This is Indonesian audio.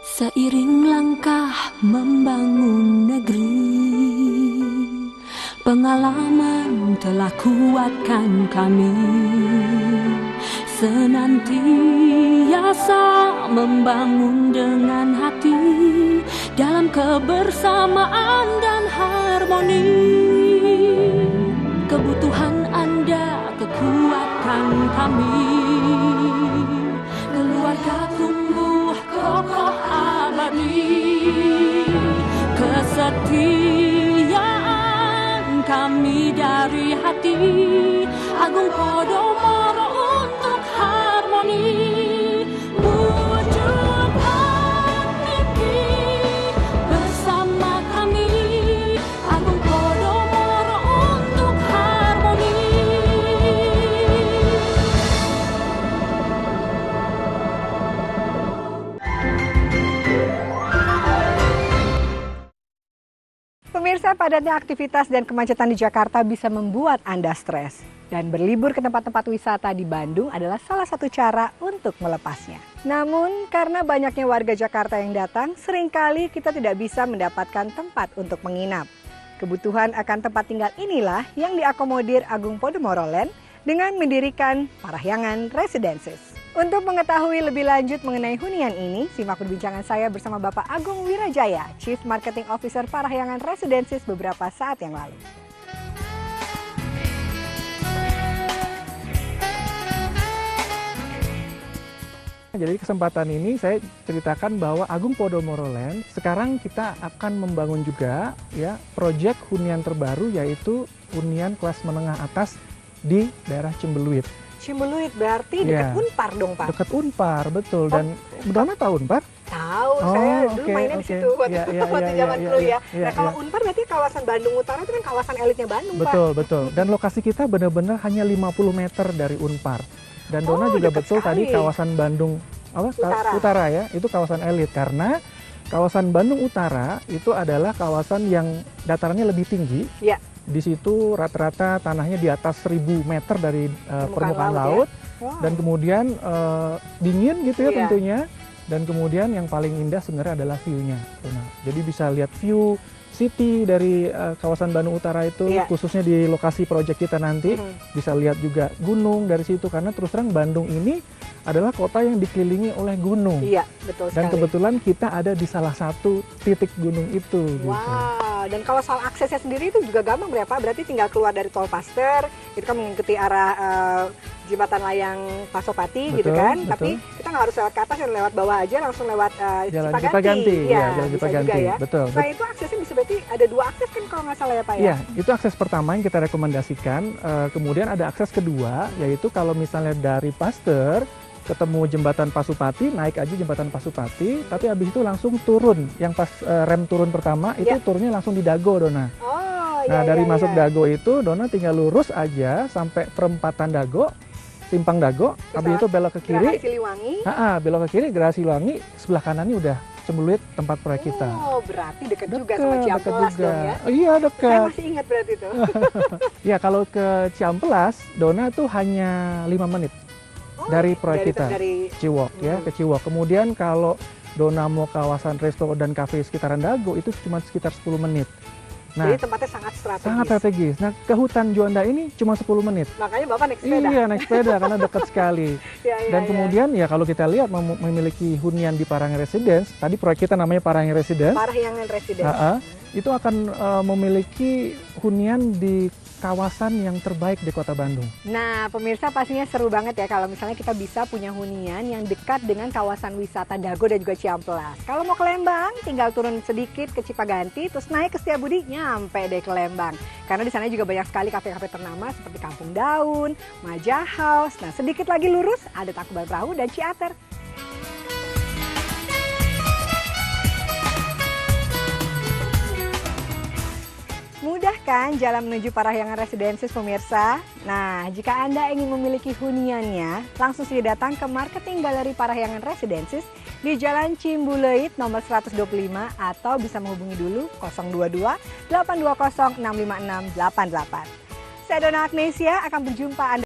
Seiring langkah membangun negeri, pengalaman telah kuatkan kami, senantiasa membangun dengan hati, dalam kebersamaan dan harmoni. Kebutuhan Anda, kekuatan kami, keluarga tumbuh kokoh abadi, kesetiaan kami dari hati, Agung Podomoro untuk harmoni. Wujudkan mimpi bersama kami, Agung Podomoro untuk harmoni. Pemirsa, padatnya aktivitas dan kemacetan di Jakarta bisa membuat Anda stres. Dan berlibur ke tempat-tempat wisata di Bandung adalah salah satu cara untuk melepasnya. Namun, karena banyaknya warga Jakarta yang datang, seringkali kita tidak bisa mendapatkan tempat untuk menginap. Kebutuhan akan tempat tinggal inilah yang diakomodir Agung Podomoro Land dengan mendirikan Parahyangan Residences. Untuk mengetahui lebih lanjut mengenai hunian ini, simak perbincangan saya bersama Bapak Agung Wirajaya, Chief Marketing Officer Parahyangan Residences beberapa saat yang lalu. Jadi kesempatan ini saya ceritakan bahwa Agung Podomoro Land sekarang kita akan membangun juga ya proyek hunian terbaru, yaitu hunian kelas menengah atas di daerah Cimbeluit. Cimbeluit berarti dekat Unpar dong, Pak? Dekat Unpar, betul. Dan Dona tahu Unpar? Tahu, saya dulu mainnya di situ waktu zaman kuliah. Nah, kalau Unpar berarti kawasan Bandung Utara itu kan kawasan elitnya Bandung, Pak? Betul. Dan lokasi kita benar-benar hanya 50 meter dari Unpar. Dan Dona juga betul sekali. Tadi kawasan Bandung Utara ya, itu kawasan elit karena kawasan Bandung Utara itu adalah kawasan yang datarannya lebih tinggi. Ya. Di situ rata-rata tanahnya di atas 1000 meter dari permukaan laut. Ya? Wow. Dan kemudian dingin gitu ya tentunya. Dan kemudian yang paling indah sebenarnya adalah view-nya. Nah, jadi bisa lihat view city dari kawasan Bandung Utara itu, khususnya di lokasi proyek kita nanti. Bisa lihat juga gunung dari situ, karena terus terang Bandung ini adalah kota yang dikelilingi oleh gunung. Iya, betul sekali. Dan kebetulan kita ada di salah satu titik gunung itu. Wow, dan kalau soal aksesnya sendiri itu juga gampang berarti tinggal keluar dari Tol Paster, itu kan mengikuti arah jembatan layang Pasopati gitu kan, tapi kita nggak harus lewat ke atas, yang lewat bawah aja langsung lewat Jalan Cipaganti. Ya, Jalan Cipaganti, ya. Betul. Nah itu aksesnya bisa berarti ada 2 akses kan kalau nggak salah ya Pak ya? Iya, itu akses pertama yang kita rekomendasikan. Kemudian ada akses kedua, yaitu kalau misalnya dari Paster ketemu jembatan Pasupati, naik aja jembatan Pasupati, tapi habis itu langsung turun. Yang pas rem turun pertama itu turunnya langsung di Dago, Dona. Nah, dari masuk Dago itu Dona tinggal lurus aja sampai perempatan Dago, simpang Dago, habis itu belok ke kiri. Geraha Siliwangi. Belok ke kiri, Geraha Siliwangi, sebelah kanannya udah Cimbeluit tempat proyek kita. Oh, berarti dekat juga sama Ciamplas dong ya? Iya, dekat. Saya masih ingat berarti itu. Ya, kalau ke Ciamplas, Dona tuh hanya 5 menit dari proyek kita. Dari Ciwok ya, ke Ciwok. Kemudian kalau Dona mau kawasan resto dan kafe sekitaran Dago itu cuma sekitar 10 menit. Nah, jadi tempatnya sangat strategis. Sangat strategis. Nah, ke hutan Juanda ini cuma 10 menit. Makanya Bapak naik sepeda. Iya, naik sepeda karena dekat sekali. Dan kemudian ya kalau kita lihat memiliki hunian di Parahyangan Residence, tadi proyek kita namanya Parahyangan Residence. Parahyangan Residence. Itu akan memiliki hunian di kawasan yang terbaik di Kota Bandung. Nah, pemirsa pastinya seru banget ya kalau misalnya kita bisa punya hunian yang dekat dengan kawasan wisata Dago dan juga Ciamplas. Kalau mau ke Lembang, tinggal turun sedikit ke Cipaganti, terus naik ke Setiabudi, nyampe deh ke Lembang. Karena di sana juga banyak sekali kafe-kafe ternama seperti Kampung Daun, Maja House. Nah, sedikit lagi lurus ada Tangkuban Perahu dan Ciater. Mudah kan jalan menuju Parahyangan Residences, pemirsa? Nah, jika Anda ingin memiliki huniannya, langsung saja datang ke Marketing Galeri Parahyangan Residences di Jalan Cimbuluit nomor 125 atau bisa menghubungi dulu 022 820 65688. Saya Dona Agnesia akan berjumpa Anda